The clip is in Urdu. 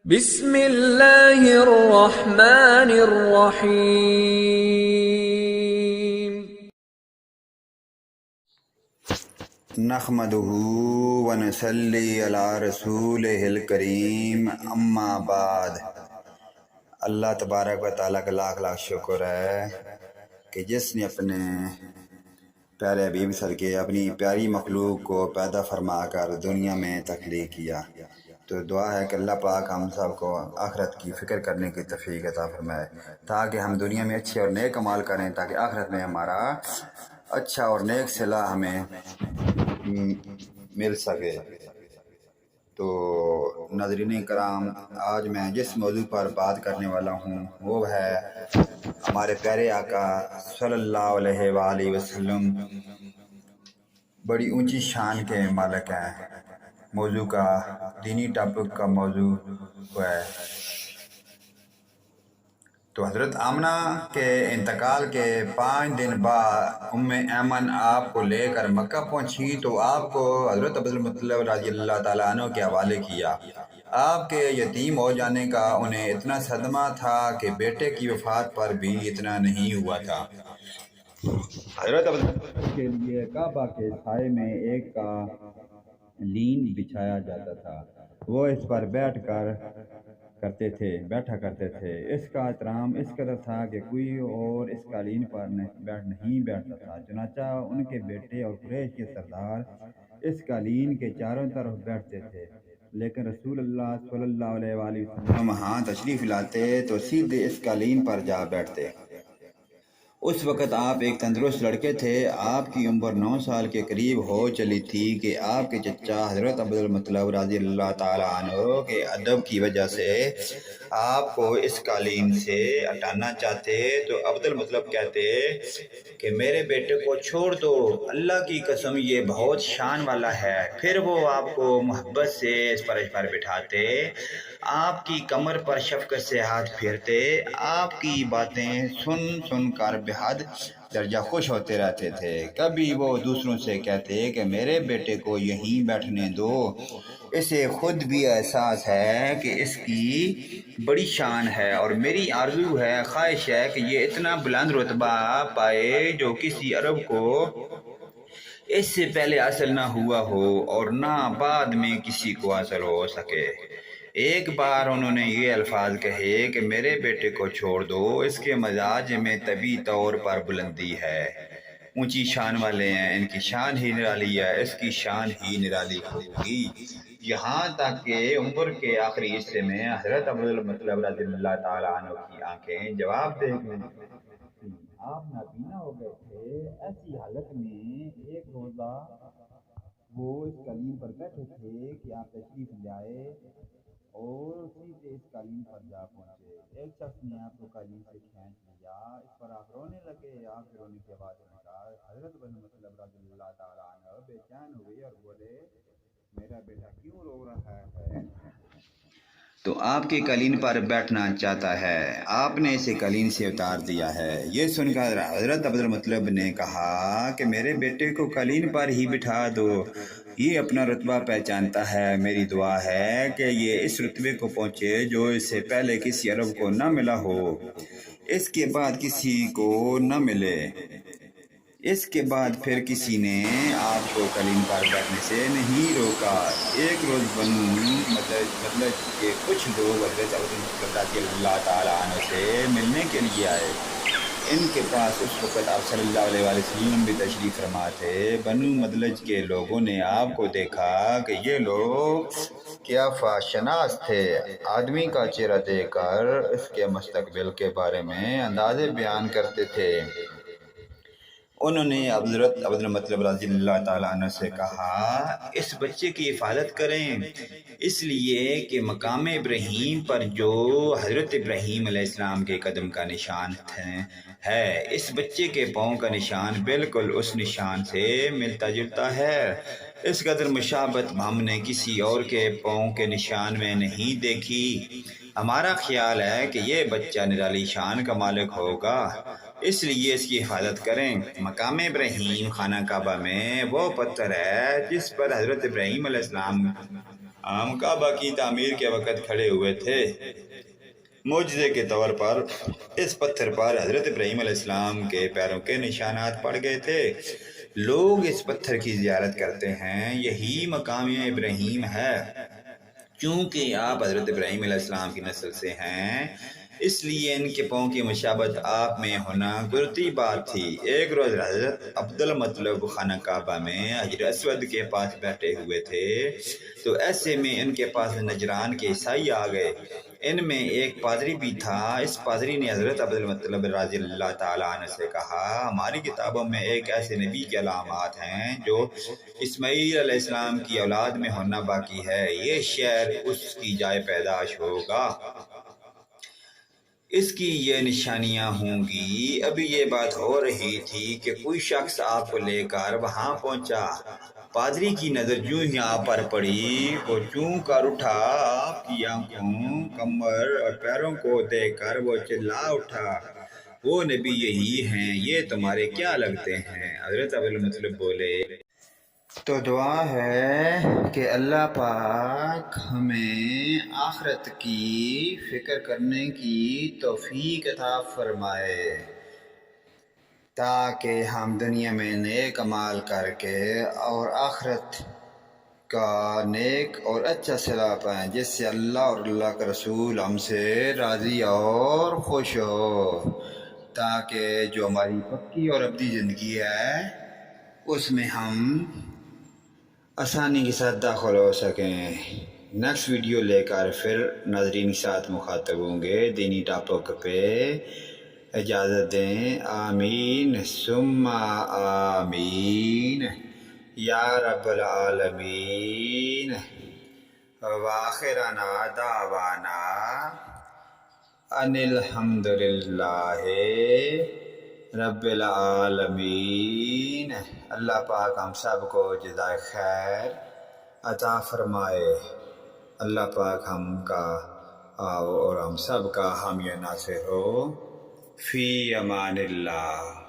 بسم اللہ الرحمن الرحیم۔ نحمدہ ونصلی علی رسولہ الکریم، اما بعد۔ اللہ تبارک و تعالیٰ کا لاکھ لاکھ شکر ہے کہ جس نے اپنے پیارے حبیب صدقے اپنی پیاری مخلوق کو پیدا فرما کر دنیا میں تخلیق کیا، تو دعا ہے کہ اللہ پاک ہم سب کو آخرت کی فکر کرنے کی توفیق عطا فرمائے، تاکہ ہم دنیا میں اچھے اور نیک عمال کریں، تاکہ آخرت میں ہمارا اچھا اور نیک صلہ ہمیں مل سکے۔ تو ناظرین کرام، آج میں جس موضوع پر بات کرنے والا ہوں وہ ہے ہمارے پیارے آقا صلی اللہ علیہ وآلہ وسلم بڑی اونچی شان کے مالک ہیں۔ موضوع کا دینی ٹاپک کا موضوع ہے تو حضرت آمنہ کے انتقال کے 5 دن بعد ایمن آپ کو لے کر مکہ پہنچی تو آپ کو حضرت عبدالمطلب رضی اللہ تعالیٰ عنہ کے حوالے کیا۔ آپ کے یتیم ہو جانے کا انہیں اتنا صدمہ تھا کہ بیٹے کی وفات پر بھی اتنا نہیں ہوا تھا۔ حضرت عبدالمطلب کے لیے کعبہ کے سائے میں ایک قالین بچھایا جاتا تھا، وہ اس پر بیٹھا کرتے تھے۔ اس کا احترام اس قدر تھا کہ کوئی اور اس قالین پر نہیں بیٹھتا تھا، چنانچہ ان کے بیٹے اور قریش کے سردار اس قالین کے چاروں طرف بیٹھتے تھے، لیکن رسول اللہ صلی اللہ علیہ وآلہ وسلم وہاں تشریف لاتے تو سیدھے اس قالین پر جا بیٹھتے۔ اس وقت آپ ایک تندرست لڑکے تھے، آپ کی عمر 9 سال کے قریب ہو چلی تھی کہ آپ کے چچا حضرت عبدالمطلب رضی اللہ تعالیٰ عنہ کے ادب کی وجہ سے آپ کو اس قالین سے ہٹانا چاہتے تو عبدالمطلب کہتے کہ میرے بیٹے کو چھوڑ دو، اللہ کی قسم یہ بہت شان والا ہے۔ پھر وہ آپ کو محبت سے اس فرش پر بٹھاتے، آپ کی کمر پر شفقت سے ہاتھ پھیرتے، آپ کی باتیں سن کر بحد درجہ خوش ہوتے رہتے تھے۔ کبھی وہ دوسروں سے کہتے کہ میرے بیٹے کو یہیں بیٹھنے دو، اسے خود بھی احساس ہے کہ اس کی بڑی شان ہے، اور میری آرزو ہے، خواہش ہے کہ یہ اتنا بلند رتبہ پائے جو کسی عرب کو اس سے پہلے حاصل نہ ہوا ہو اور نہ بعد میں کسی کو حاصل ہو سکے۔ ایک بار انہوں نے یہ الفاظ کہے کہ میرے بیٹے کو چھوڑ دو، اس کے مزاج میں طبعی طور پر بلندی ہے، اونچی شان والے ہیں، ان کی شان ہی نرالی ہے، اس کی شان ہی نرالی ہوگی۔ یہاں تک کہ عمر کے آخری حصے میں حضرت عبدالمطلب رضی اللہ تعالیٰ عنہ کی آنکھیں جواب دیکھنے لگی، آپ نابینا ہو گئے تھے۔ ایسی حالت میں ایک روزہ وہ اس قالین پر بیٹھے تھے کہ آپ تشریف لے آئے اور سیدھے اس قالین پر جا پہنچے۔ ایک شخص نے آپ کو قالین سے کھینچ لیا، اس پر آپ رونے لگے۔ آپ کے رونے کے بعد حضرت عبدالمطلب رضی اللہ تعالیٰ عنہ بے چین ہوئے اور بولے میرا بیٹا کیوں رو رہا ہے؟ تو آپ کے قالین پر بیٹھنا چاہتا ہے، آپ نے اسے قالین سے اتار دیا ہے۔ یہ سن کر حضرت عبدالمطلب نے کہا کہ میرے بیٹے کو قالین پر ہی بٹھا دو، یہ اپنا رتبہ پہچانتا ہے، میری دعا ہے کہ یہ اس رتبے کو پہنچے جو اس سے پہلے کسی عرب کو نہ ملا ہو، اس کے بعد کسی کو نہ ملے۔ اس کے بعد پھر کسی نے آپ کو قالین پر بیٹھنے سے نہیں روکا۔ ایک روز بنو مطلب کے کچھ لوگ حضرت عبدالمطلب رضی اللہ تعالیٰ عنہ سے ملنے کے لیے آئے۔ ان کے پاس اس وقت آپ صلی اللہ علیہ وآلہ وسلم بھی تشریف فرما تھے۔ بنو مدلج کے لوگوں نے آپ کو دیکھا کہ یہ لوگ قیافہ شناس تھے، آدمی کا چہرہ دیکھ کر اس کے مستقبل کے بارے میں اندازے بیان کرتے تھے۔ انہوں نے حضرت عبدالمطلب رضی اللہ تعالیٰ عنہ سے کہا اس بچے کی حفاظت کریں، اس لیے کہ مقام ابراہیم پر جو حضرت ابراہیم علیہ السلام کے قدم کا نشان ہے، اس بچے کے پاؤں کا نشان بالکل اس نشان سے ملتا جلتا ہے۔ اس قدر مشابہت ہم نے کسی اور کے پاؤں کے نشان میں نہیں دیکھی۔ ہمارا خیال ہے کہ یہ بچہ نرالی شان کا مالک ہوگا، اس لیے اس کی حفاظت کریں۔ مقام ابراہیم خانہ کعبہ میں وہ پتھر ہے جس پر حضرت ابراہیم علیہ السلام ہم کعبہ کی تعمیر کے وقت کھڑے ہوئے تھے۔ معجزے کے طور پر اس پتھر پر حضرت ابراہیم علیہ السلام کے پیروں کے نشانات پڑ گئے تھے۔ لوگ اس پتھر کی زیارت کرتے ہیں، یہی مقام ابراہیم ہے۔ چونکہ آپ حضرت ابراہیم علیہ السلام کی نسل سے ہیں، اس لیے ان کے پاؤں کی مشابہت آپ میں ہونا قدرتی بات تھی۔ ایک روز حضرت عبدالمطلب خانہ کعبہ میں حجر اسود کے پاس بیٹھے ہوئے تھے، تو ایسے میں ان کے پاس نجران کے عیسائی آ گئے۔ ان میں ایک پادری بھی تھا۔ اس پادری نے حضرت عبدالمطلب رضی اللہ تعالیٰ عنہ سے کہا، ہماری کتابوں میں ایک ایسے نبی کے علامات ہیں جو اسماعیل علیہ السلام کی اولاد میں ہونا باقی ہے، یہ شہر اس کی جائے پیدائش ہوگا، اس کی یہ نشانیاں ہوں گی۔ ابھی یہ بات ہو رہی تھی کہ کوئی شخص آپ کو لے کر وہاں پہنچا۔ پادری کی نظر جوں ہی آپ پر پڑی، وہ چون کر اٹھا۔ آپ کی آنکھوں، کمر اور پیروں کو دیکھ کر وہ چلا اٹھا، وہ نبی یہی ہیں، یہ تمہارے کیا لگتے ہیں؟ حضرت عبدالمطلب بولے، تو دعا ہے کہ اللہ پاک ہمیں آخرت کی فکر کرنے کی توفیق عطا فرمائے، تاکہ ہم دنیا میں نیک عمال کر کے اور آخرت کا نیک اور اچھا صلہ پائیں، جس سے اللہ اور اللہ کا رسول ہم سے راضی اور خوش ہو، تاکہ جو ہماری پکی اور ابدی زندگی ہے اس میں ہم آسانی کے ساتھ داخل ہو سکیں۔ نیکسٹ ویڈیو لے کر پھر ناظرین کے ساتھ مخاطب ہوں گے دینی ٹاپک پہ۔ اجازت دیں، آمین ثم آمین یا رب العالمین۔ وآخرنا دعوانا ان الحمدللہ رب العالمین۔ اللہ پاک ہم سب کو جزائے خیر عطا فرمائے۔ اللہ پاک ہم کا اور ہم سب کا حامی و ناصر ہو۔ فی امان اللہ۔